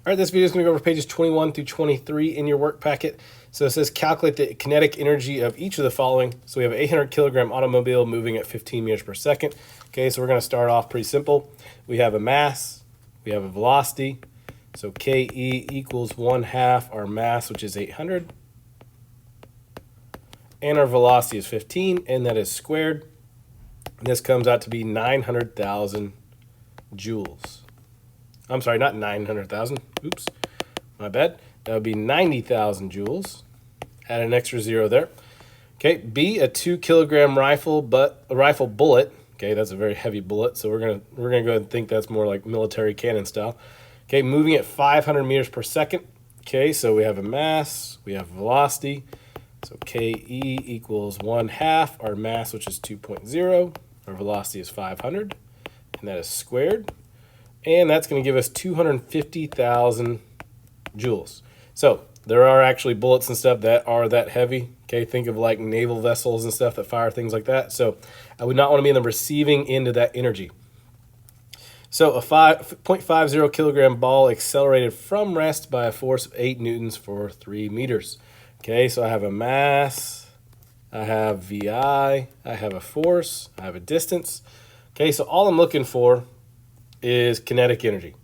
All right, this video is going to go over pages 21 through 23 in your work packet. So it says calculate the kinetic energy of each of the following. So we have an 800 kilogram automobile moving at 15 meters per second. Okay, so we're going to start off pretty simple. We have a mass, we have a velocity. So KE equals 1/2 our mass, which is 800. And our velocity is 15, and that is squared. And this comes out to be 900,000 joules. I'm sorry, not 900,000. Oops, my bad. That would be 90,000 joules. Add an extra zero there. Okay, B, a 2 kilogram rifle bullet. Okay, that's a very heavy bullet, so we're gonna go ahead and think that's more like military cannon style. Okay, moving at 500 meters per second. Okay, so we have a mass, we have velocity. So KE equals 1/2 our mass, which is 2.0. Our velocity is 500, and that is squared. And that's going to give us 250,000 joules. So there are actually bullets and stuff that are that heavy. Okay, think of like naval vessels and stuff that fire things like that. So I would not want to be in the receiving end of that energy. So a 5.50 kilogram ball accelerated from rest by a force of 8 newtons for 3 meters. Okay, so I have a mass, I have VI, I have a force, I have a distance. Okay, so all I'm looking for is kinetic energy.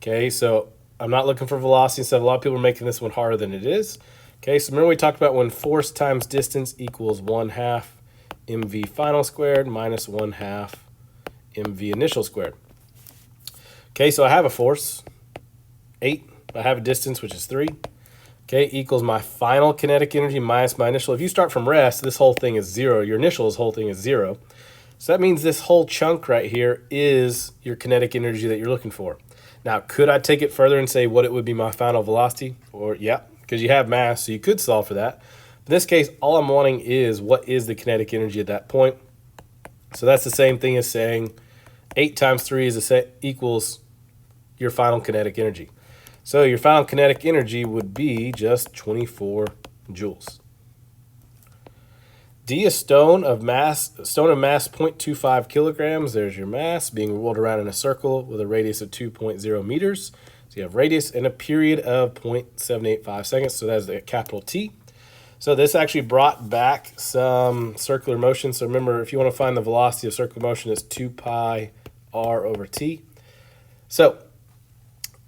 Okay, so I'm not looking for velocity and stuff. A lot of people are making this one harder than it is. Okay, so remember we talked about when force times distance equals 1/2 mv final squared minus 1/2 mv initial squared. Okay, so I have a force, 8. I have a distance, which is 3. Okay, equals my final kinetic energy minus my initial. If you start from rest, this whole thing is 0. Your initial whole thing is 0. So that means this whole chunk right here is your kinetic energy that you're looking for. Now, could I take it further and say what it would be my final velocity? Or, yeah, because you have mass, so you could solve for that. In this case, all I'm wanting is what is the kinetic energy at that point. So that's the same thing as saying 8 times 3 equals your final kinetic energy. So your final kinetic energy would be just 24 joules. D, a stone of mass 0.25 kilograms. There's your mass being rolled around in a circle with a radius of 2.0 meters. So you have radius and a period of 0.785 seconds. So that's a capital T. So this actually brought back some circular motion. So remember, if you want to find the velocity of circular motion, it's 2 pi r over t. So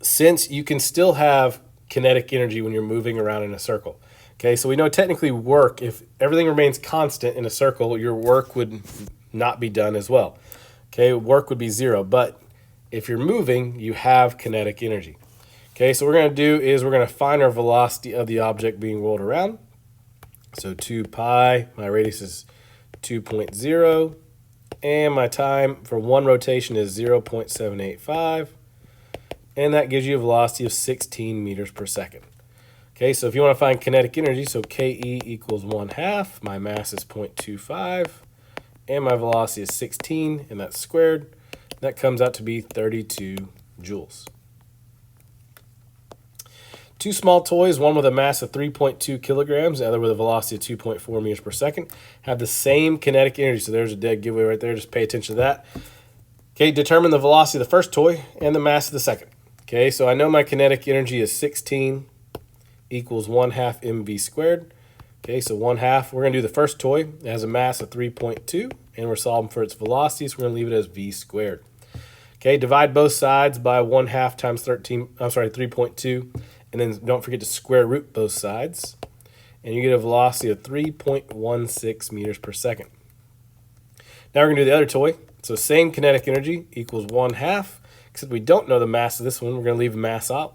since you can still have kinetic energy when you're moving around in a circle. Okay, so we know technically work, if everything remains constant in a circle, your work would not be done as well. Okay, work would be 0, but if you're moving, you have kinetic energy. Okay, so what we're going to do is we're going to find our velocity of the object being rolled around. So 2 pi, my radius is 2.0, and my time for one rotation is 0.785. And that gives you a velocity of 16 meters per second. Okay, so if you want to find kinetic energy, so KE equals 1/2, my mass is 0.25, and my velocity is 16, and that's squared. That comes out to be 32 joules. 2 small toys, one with a mass of 3.2 kilograms, the other with a velocity of 2.4 meters per second, have the same kinetic energy. So there's a dead giveaway right there. Just pay attention to that. Okay, determine the velocity of the first toy and the mass of the second. Okay, so I know my kinetic energy is 16 equals 1/2 mv squared. Okay, so 1/2. We're going to do the first toy. It has a mass of 3.2, and we're solving for its velocity, so we're going to leave it as v squared. Okay, divide both sides by 1/2 times 3.2, and then don't forget to square root both sides, and you get a velocity of 3.16 meters per second. Now we're going to do the other toy. So same kinetic energy equals 1/2. Except we don't know the mass of this one. We're going to leave the mass out.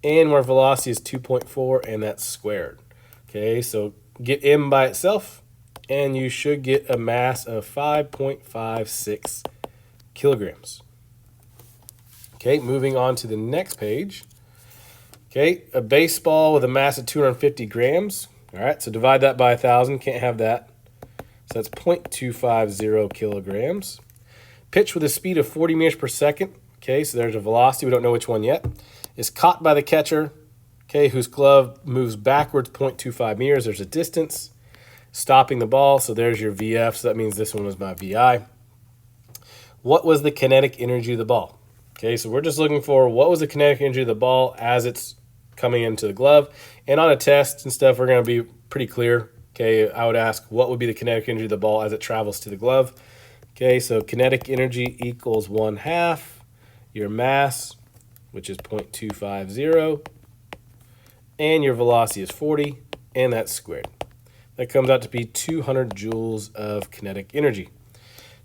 And our velocity is 2.4, and that's squared. Okay, so get m by itself, and you should get a mass of 5.56 kilograms. Okay, moving on to the next page. Okay, a baseball with a mass of 250 grams. All right, so divide that by 1,000. Can't have that. So that's 0.250 kilograms. Pitch with a speed of 40 meters per second. Okay, so there's a velocity. We don't know which one yet. Is caught by the catcher, okay, whose glove moves backwards 0.25 meters. There's a distance. Stopping the ball, so there's your VF. So that means this one was my VI. What was the kinetic energy of the ball? Okay, so we're just looking for what was the kinetic energy of the ball as it's coming into the glove. And on a test and stuff, we're going to be pretty clear. Okay, I would ask what would be the kinetic energy of the ball as it travels to the glove. Okay, so kinetic energy equals 1/2 your mass, which is 0.250, and your velocity is 40, and that's squared. That comes out to be 200 joules of kinetic energy.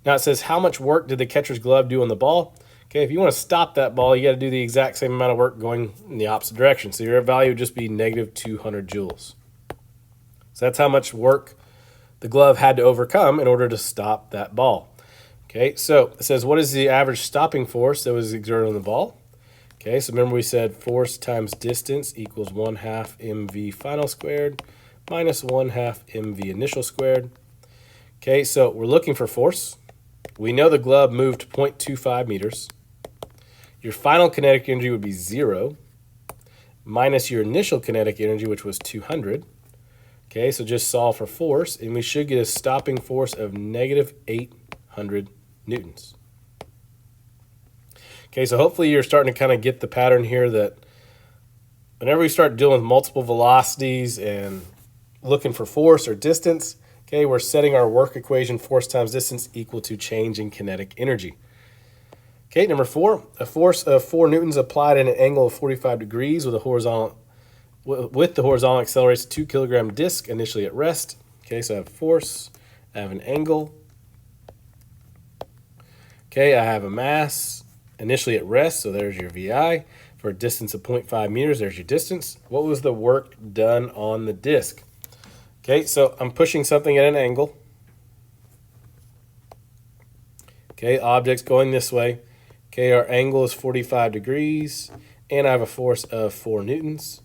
Now it says how much work did the catcher's glove do on the ball? Okay, if you want to stop that ball, you got to do the exact same amount of work going in the opposite direction. So your value would just be negative 200 joules. So that's how much work the glove had to overcome in order to stop that ball. Okay, so it says what is the average stopping force that was exerted on the ball? Okay, so remember we said force times distance equals 1/2 mv final squared minus 1/2 mv initial squared. Okay, so we're looking for force. We know the glove moved 0.25 meters. Your final kinetic energy would be 0 minus your initial kinetic energy, which was 200. Okay, so just solve for force, and we should get a stopping force of negative 800 newtons. Okay, so hopefully you're starting to kind of get the pattern here that whenever we start dealing with multiple velocities and looking for force or distance, okay, we're setting our work equation, force times distance, equal to change in kinetic energy. Okay, number 4, a force of 4 newtons applied at an angle of 45 degrees with the horizontal accelerates 2 kilogram disc initially at rest. Okay, so I have force, I have an angle. Okay, I have a mass initially at rest, so there's your VI. For a distance of 0.5 meters, there's your distance. What was the work done on the disc? Okay, so I'm pushing something at an angle. Okay, object's going this way. Okay, our angle is 45 degrees, and I have a force of 4 newtons.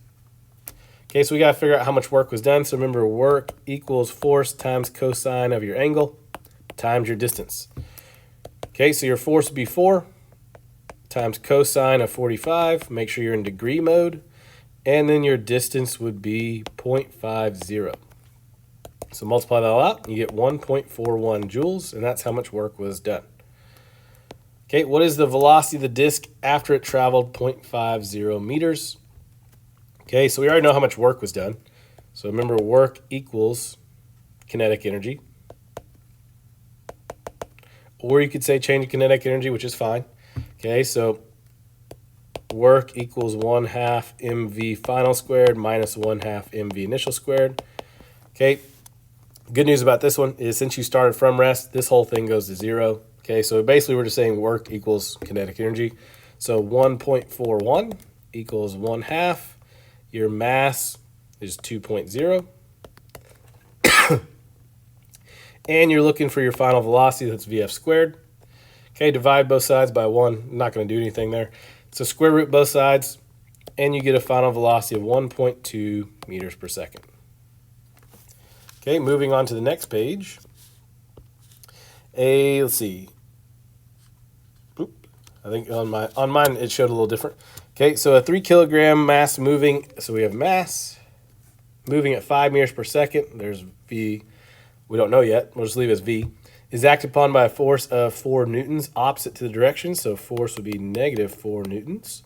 Okay, so we got to figure out how much work was done. So remember, work equals force times cosine of your angle times your distance. Okay, so your force would be 4 times cosine of 45. Make sure you're in degree mode. And then your distance would be 0.50. So multiply that all out, you get 1.41 joules, and that's how much work was done. Okay, what is the velocity of the disc after it traveled 0.50 meters? Okay, so we already know how much work was done. So remember, work equals kinetic energy. Or you could say change in kinetic energy, which is fine. Okay, so work equals 1/2 mv final squared minus 1/2 mv initial squared. Okay, good news about this one is since you started from rest, this whole thing goes to 0. Okay, so basically we're just saying work equals kinetic energy. So 1.41 equals 1/2. Your mass is 2.0. And you're looking for your final velocity, that's VF squared. Okay, divide both sides by 1. I'm not going to do anything there. So square root both sides, and you get a final velocity of 1.2 meters per second. Okay, moving on to the next page. Let's see. I think on mine it showed a little different. Okay, so a 3 kilogram mass moving. So we have mass moving at 5 meters per second. There's V. We don't know yet. We'll just leave it as V. Is acted upon by a force of 4 newtons opposite to the direction. So force would be negative 4 newtons.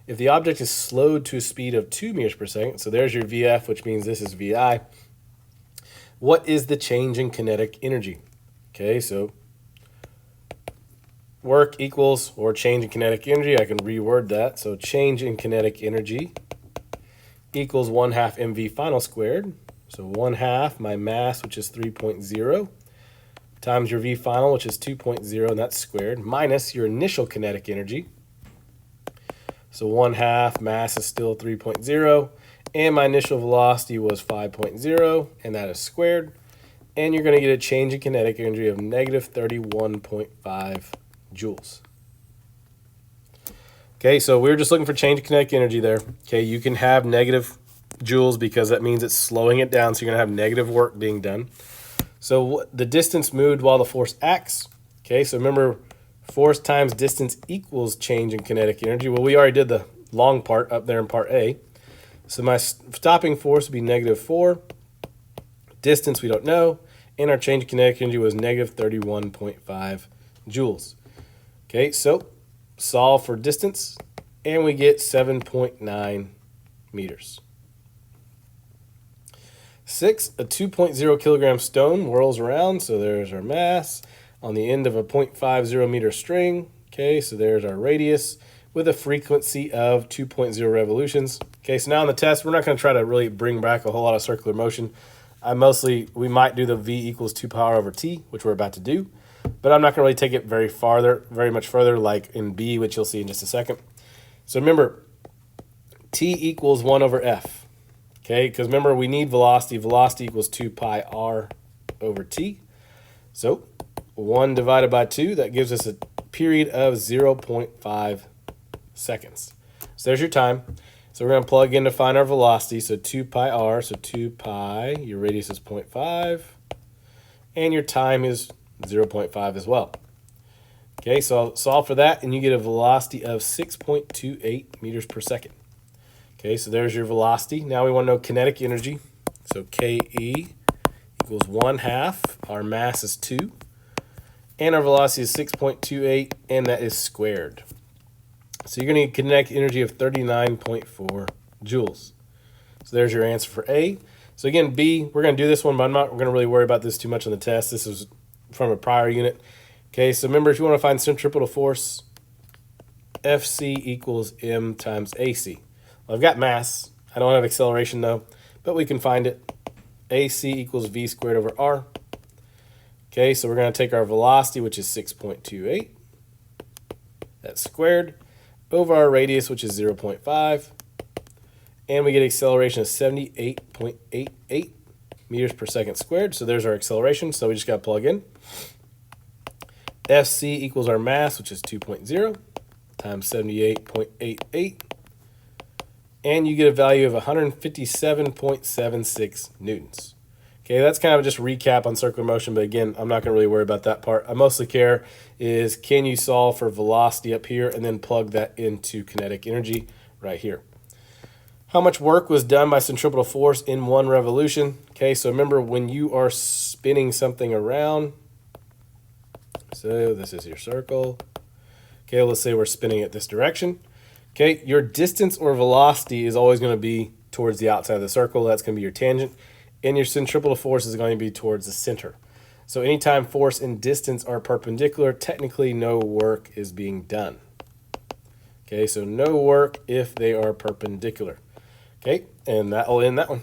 If the object is slowed to a speed of 2 meters per second, so there's your VF, which means this is VI. What is the change in kinetic energy? Okay, so work equals, or change in kinetic energy, I can reword that. So change in kinetic energy equals 1/2 mv final squared. So 1/2 my mass, which is 3.0, times your v final, which is 2.0, and that's squared, minus your initial kinetic energy. So 1/2 mass is still 3.0, and my initial velocity was 5.0, and that is squared. And you're going to get a change in kinetic energy of negative 31.5 joules. Okay, so we're just looking for change in kinetic energy there. Okay, you can have negative joules because that means it's slowing it down, so you're going to have negative work being done. So the distance moved while the force acts. Okay, so remember, force times distance equals change in kinetic energy. Well, we already did the long part up there in part A. So my stopping force would be negative 4. Distance we don't know. And our change in kinetic energy was negative 31.5 joules. Okay, so solve for distance, and we get 7.9 meters. 6, a 2.0 kilogram stone whirls around, so there's our mass on the end of a 0.50 meter string. Okay, so there's our radius with a frequency of 2.0 revolutions. Okay, so now on the test, we're not going to try to really bring back a whole lot of circular motion. We might do the V equals 2 pi r over t, which we're about to do, but I'm not going to really take it very much further, like in B, which you'll see in just a second. So remember, t equals 1 over f. Okay, because remember, we need velocity. Velocity equals 2 pi r over t. So 1 divided by 2, that gives us a period of 0.5 seconds. So there's your time. So we're going to plug in to find our velocity. So 2 pi r, so 2 pi, your radius is 0.5, and your time is 0.5 as well. Okay, so I'll solve for that, and you get a velocity of 6.28 meters per second. Okay, so there's your velocity. Now we want to know kinetic energy. So Ke equals 1/2. Our mass is 2. And our velocity is 6.28, and that is squared. So you're going to get kinetic energy of 39.4 joules. So there's your answer for A. So again, B, we're going to do this one, but we're going to really worry about this too much on the test. This is from a prior unit. Okay, so remember, if you want to find centripetal force, Fc equals m times AC. Well, I've got mass. I don't have acceleration, though, but we can find it. AC equals v squared over r. Okay, so we're going to take our velocity, which is 6.28. That's squared over our radius, which is 0.5. And we get acceleration of 78.88 meters per second squared. So there's our acceleration. So we just got to plug in. Fc equals our mass, which is 2.0 times 78.88. And you get a value of 157.76 newtons. Okay, that's kind of just a recap on circular motion, but again, I'm not going to really worry about that part. I mostly care is, can you solve for velocity up here and then plug that into kinetic energy right here. How much work was done by centripetal force in 1 revolution? Okay, so remember, when you are spinning something around, so this is your circle. Okay, let's say we're spinning it this direction. Okay, your distance or velocity is always going to be towards the outside of the circle. That's going to be your tangent. And your centripetal force is going to be towards the center. So anytime force and distance are perpendicular, technically no work is being done. Okay, so no work if they are perpendicular. Okay, and that will end that one.